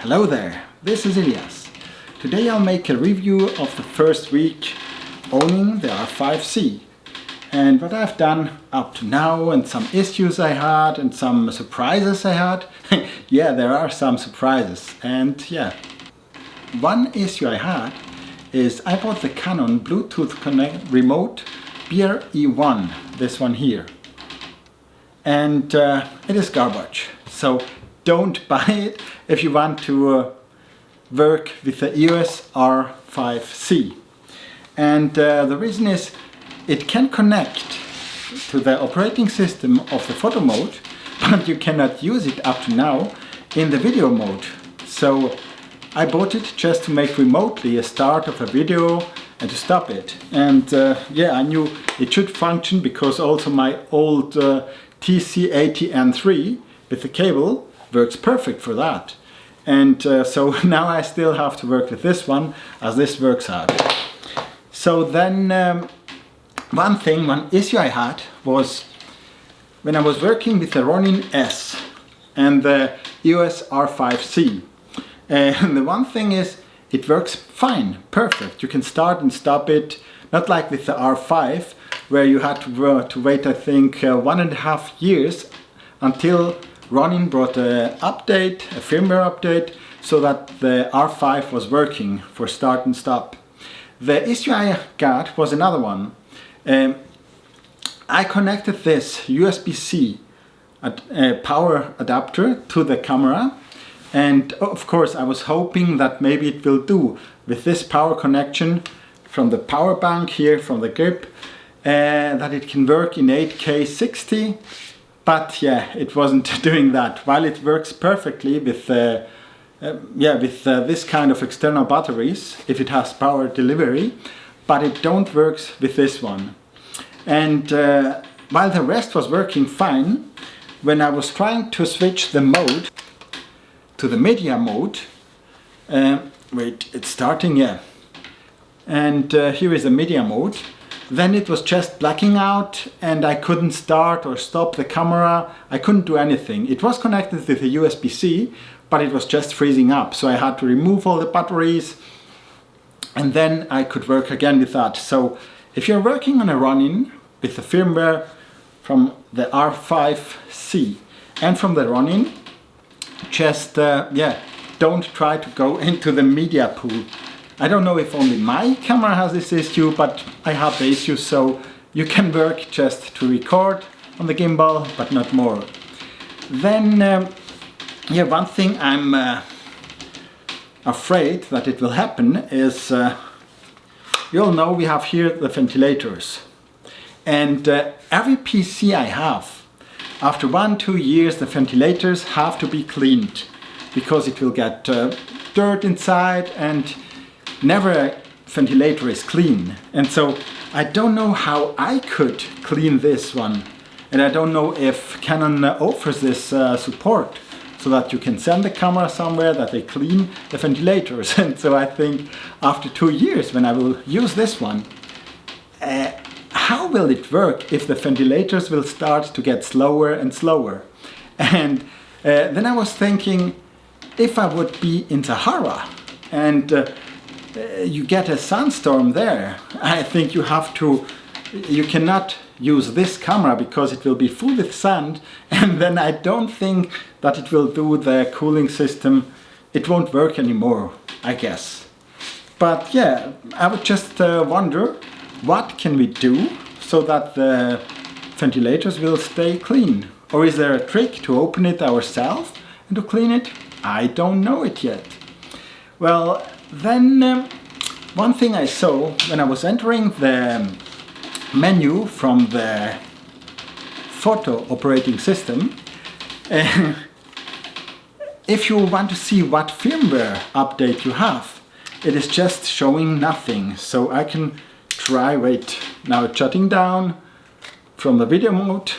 Hello there, this is Elias. Today I'll make a review of the first week owning the R5C and what I've done up to now and some issues I had and some surprises I had. Yeah, there are some surprises, and yeah. One issue I had is I bought the Canon Bluetooth Connect Remote BRE1, this one here. And it is garbage, so don't buy it if you want to work with the EOS R5C. And the reason is it can connect to the operating system of the photo mode, but you cannot use it up to now in the video mode. So I bought it just to make remotely a start of a video and to stop it. And yeah, I knew it should function because also my old TC80N3 with the cable works perfect for that. And so now I still have to work with this one as this works out. So then one issue I had was when I was working with the Ronin S and the EOS R5C. And the one thing is it works fine, perfect. You can start and stop it, not like with the R5 where you had to wait I think 1.5 years until Ronin brought an update, a firmware update, so that the R5 was working for start and stop. The issue I got was another one. I connected this USB-C power adapter to the camera, and of course I was hoping that maybe it will do with this power connection from the power bank here, from the grip, that it can work in 8K 60. But yeah, it wasn't doing that. While it works perfectly with this kind of external batteries, if it has power delivery, but it don't work with this one. And while the rest was working fine, when I was trying to switch the mode to the media mode, wait, it's starting, yeah. And here is the media mode. Then it was just blacking out and I couldn't start or stop the camera. I couldn't do anything. It was connected with the USB-C, but it was just freezing up. So I had to remove all the batteries and then I could work again with that. So if you're working on a Ronin with the firmware from the R5C and from the Ronin, just don't try to go into the media pool. I don't know if only my camera has this issue, but I have the issue, so you can work just to record on the gimbal, but not more. Then, yeah, one thing I'm afraid that it will happen is, you all know we have here the ventilators. And every PC I have, after 1-2 years, the ventilators have to be cleaned because it will get dirt inside and never a ventilator is clean. And so I don't know how I could clean this one, and I don't know if Canon offers this support so that you can send the camera somewhere that they clean the ventilators. And so I think after 2 years when I will use this one, how will it work if the ventilators will start to get slower and slower? And then I was thinking, if I would be in Sahara and you get a sandstorm there, I think you cannot use this camera because it will be full with sand, and then I don't think that it will do the cooling system. It won't work anymore, I guess. But yeah, I would just wonder, what can we do so that the ventilators will stay clean? Or is there a trick to open it ourselves and to clean it? I don't know it yet. Well, then one thing I saw when I was entering the menu from the photo operating system, if you want to see what firmware update you have, it is just showing nothing. So I can try, wait, now it's shutting down from the video mode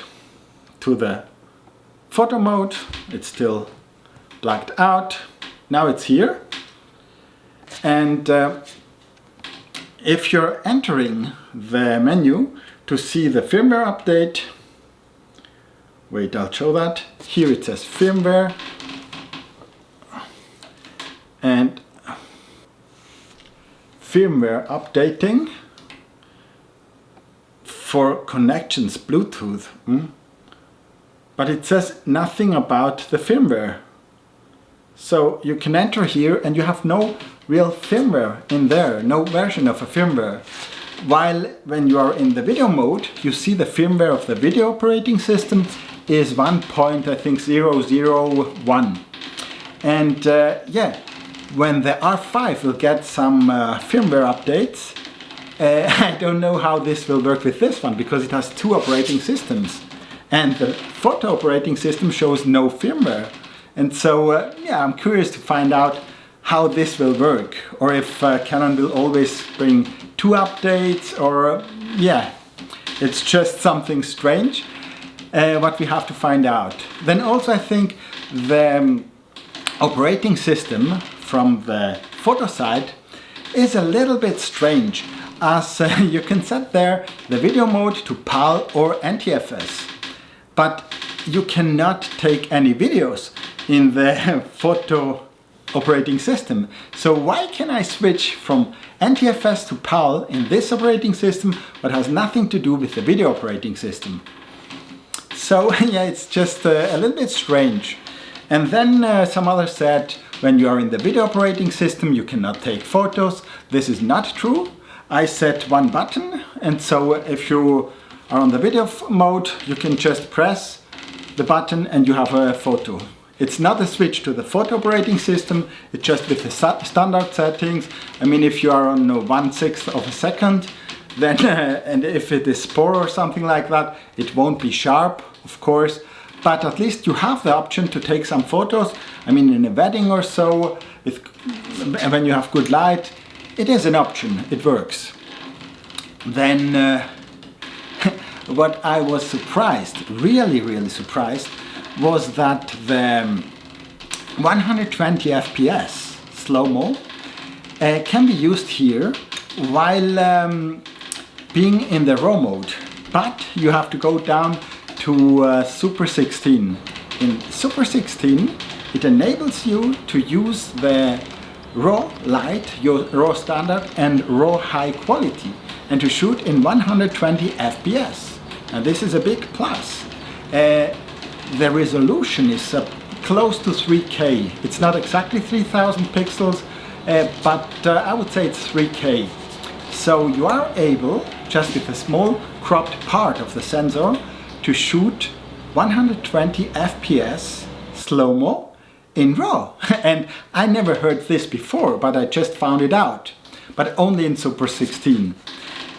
to the photo mode. It's still blacked out. Now it's here. And if you're entering the menu to see the firmware update, wait, I'll show that. Here it says firmware. and firmware updating for connections Bluetooth. But it says nothing about the firmware. So you can enter here and you have no real firmware in there, no version of a firmware. While when you are in the video mode, you see the firmware of the video operating system is 1.001. And yeah, when the R5 will get some firmware updates, I don't know how this will work with this one, because it has two operating systems. And the photo operating system shows no firmware. And so, yeah, I'm curious to find out how this will work, or if Canon will always bring two updates, or yeah, it's just something strange what we have to find out. Then also I think the operating system from the photo side is a little bit strange, as you can set there the video mode to PAL or NTFS, but you cannot take any videos in the photo operating system. So why can I switch from NTFS to PAL in this operating system, but has nothing to do with the video operating system? So yeah, it's just a little bit strange. And then some others said when you are in the video operating system you cannot take photos. This is not true. I set one button, and so if you are on the video mode you can just press the button and you have a photo. It's not a switch to the photo operating system, it's just with the standard settings. I mean, if you are on 1/6 of a second, then and if it is poor or something like that, it won't be sharp, of course, but at least you have the option to take some photos. I mean, in a wedding or so, when you have good light, it is an option, it works. Then what I was surprised, really surprised, was that the 120 FPS slow-mo can be used here while being in the RAW mode, but you have to go down to Super 16. In Super 16 it enables you to use the RAW light, your RAW standard and RAW high quality, and to shoot in 120 FPS, and this is a big plus. The resolution is close to 3K. It's not exactly 3000 pixels, but I would say it's 3K. So you are able, just with a small cropped part of the sensor, to shoot 120 FPS slow-mo in RAW. And I never heard this before, but I just found it out. But only in Super 16.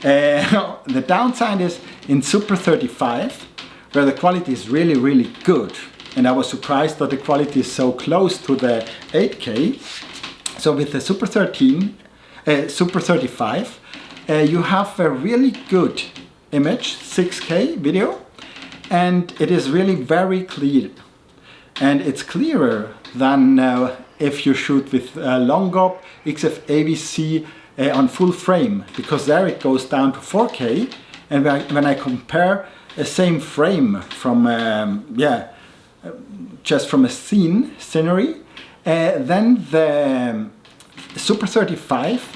The downside is in Super 35, where the quality is really good, and I was surprised that the quality is so close to the 8K. So with the Super 35 you have a really good image, 6K video, and it is really very clear, and it's clearer than if you shoot with long-op XF-AVC on full frame, because there it goes down to 4K, and when I compare the same frame from just from a scenery, then the Super 35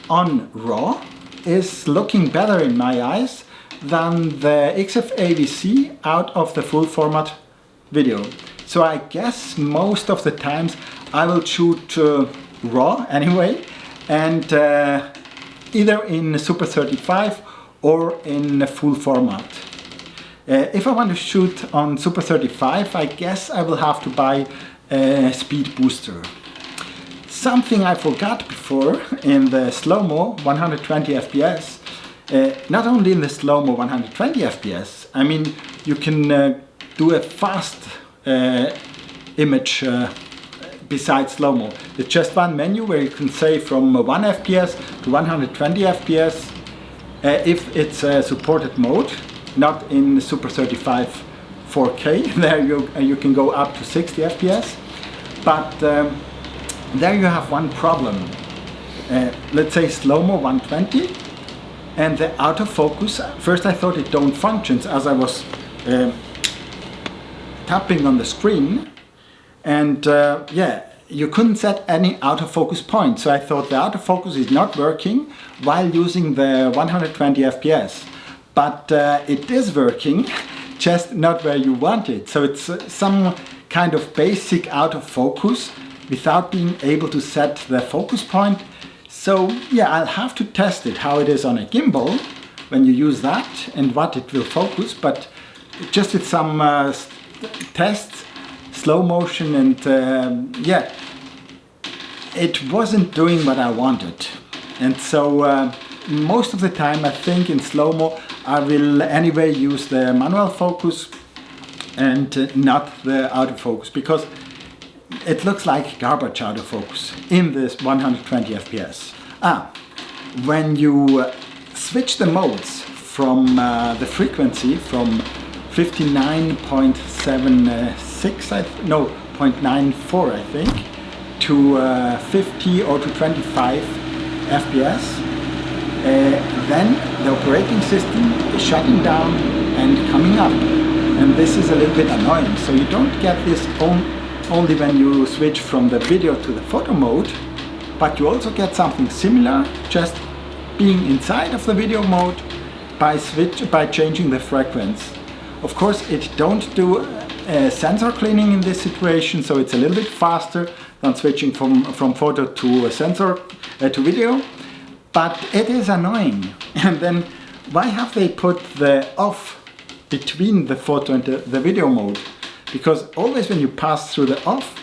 on RAW is looking better in my eyes than the XF-AVC out of the full format video. So I guess most of the times I will shoot RAW anyway, and either in Super 35 or in full format. If I want to shoot on Super 35, I guess I will have to buy a speed booster. Something I forgot before in the slow-mo 120 FPS, not only in the slow-mo 120 FPS, I mean, you can do a fast image besides slow-mo. It's just one menu where you can say from 1 FPS to 120 FPS if it's a supported mode. Not in Super 35 4K, there you can go up to 60 FPS, but there you have one problem. Let's say slow-mo 120, and the autofocus, first I thought it don't function as I was tapping on the screen, and yeah, you couldn't set any autofocus point. So I thought the autofocus is not working while using the 120 FPS. But it is working, just not where you want it. So it's some kind of basic autofocus without being able to set the focus point. So yeah, I'll have to test it, how it is on a gimbal when you use that and what it will focus. But just with some tests, slow motion, and yeah, it wasn't doing what I wanted. And so most of the time I think in slow-mo I will anyway use the manual focus and not the autofocus, because it looks like garbage autofocus in this 120 FPS. When you switch the modes from the frequency from 59.76, no, 0.94 I think, to 50 or to 25 FPS, then the operating system is shutting down and coming up. And this is a little bit annoying. So you don't get this only when you switch from the video to the photo mode, but you also get something similar just being inside of the video mode by changing the frequency. Of course, it don't do sensor cleaning in this situation, so it's a little bit faster than switching from photo to sensor to video, but it is annoying. And then why have they put the off between the photo and the video mode? Because always when you pass through the off,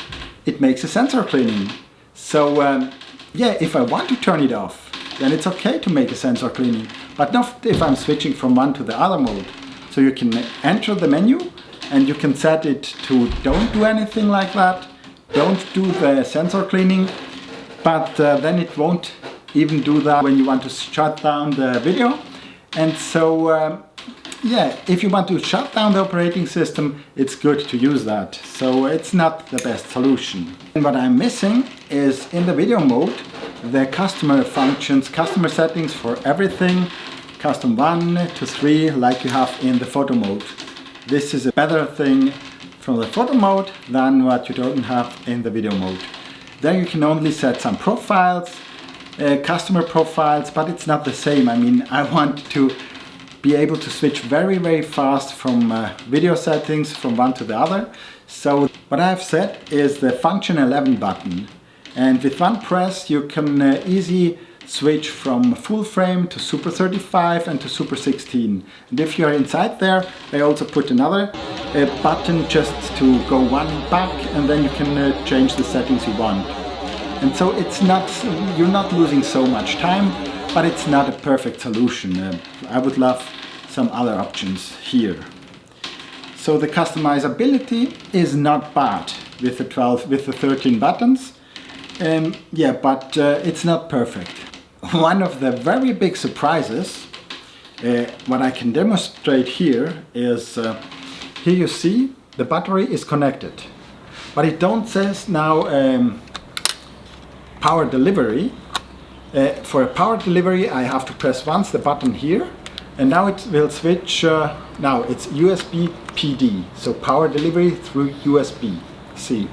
it makes a sensor cleaning. So yeah, if I want to turn it off, then it's okay to make a sensor cleaning, but not if I'm switching from one to the other mode. So you can enter the menu and you can set it to don't do anything like that, don't do the sensor cleaning, but then it won't even do that when you want to shut down the video. And so yeah, if you want to shut down the operating system, it's good to use that. So it's not the best solution. And what I'm missing is in the video mode, the customer functions, customer settings for everything, custom 1 to 3, like you have in the photo mode. This is a better thing from the photo mode than what you don't have in the video mode. There you can only set some profiles, customer profiles, but it's not the same. I mean, I want to be able to switch very, very fast from video settings from one to the other. So what I've set is the function 11 button. And with one press you can easily switch from full frame to Super 35 and to Super 16. And if you are inside there, they also put another button just to go one back, and then you can change the settings you want. And so it's not, you're not losing so much time, but it's not a perfect solution. I would love some other options here. So the customizability is not bad with the 13 buttons. Yeah, but it's not perfect. One of the very big surprises, what I can demonstrate here is, here you see the battery is connected, but it don't says now power delivery. For a power delivery I have to press once the button here, and now it will switch, now it's USB PD, so power delivery through USB-C.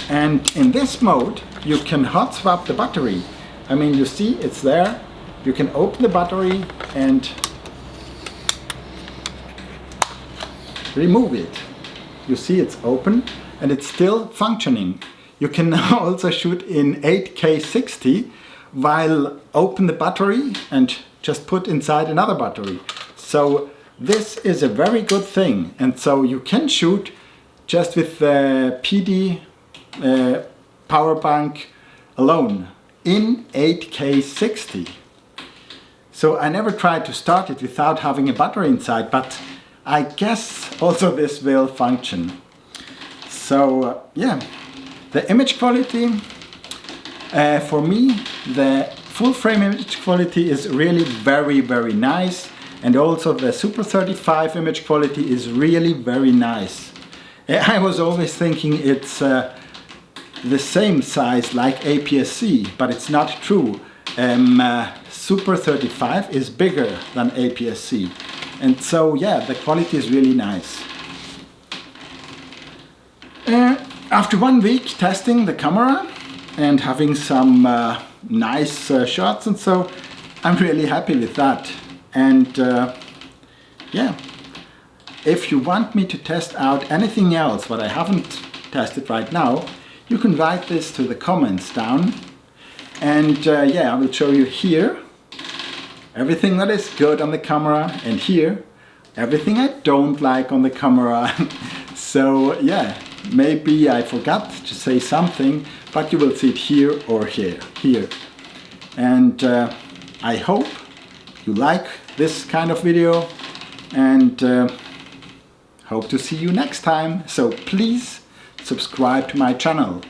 And in this mode you can hot swap the battery. I mean, you see it's there, you can open the battery and remove it. You see it's open and it's still functioning. You can now also shoot in 8K 60 while open the battery and just put inside another battery. So this is a very good thing, and so you can shoot just with the PD power bank alone in 8K 60. So I never tried to start it without having a battery inside, but I guess also this will function. So yeah, the image quality, for me the full frame image quality is really very, very nice, and also the Super 35 image quality is really very nice. I was always thinking it's the same size like APS-C, but it's not true. Super 35 is bigger than APS-C, and so yeah, the quality is really nice. After 1 week testing the camera and having some nice shots and so, I'm really happy with that. And yeah, if you want me to test out anything else what I haven't tested right now, you can write this to the comments down. And yeah, I will show you here everything that is good on the camera, and here everything I don't like on the camera. So yeah, maybe I forgot to say something, but you will see it here or here. And I hope you like this kind of video, and hope to see you next time. So please subscribe to my channel,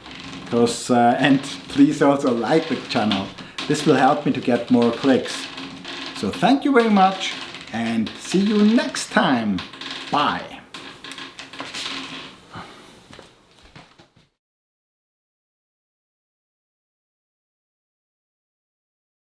and please also like the channel. This will help me to get more clicks. So thank you very much, and see you next time. Bye.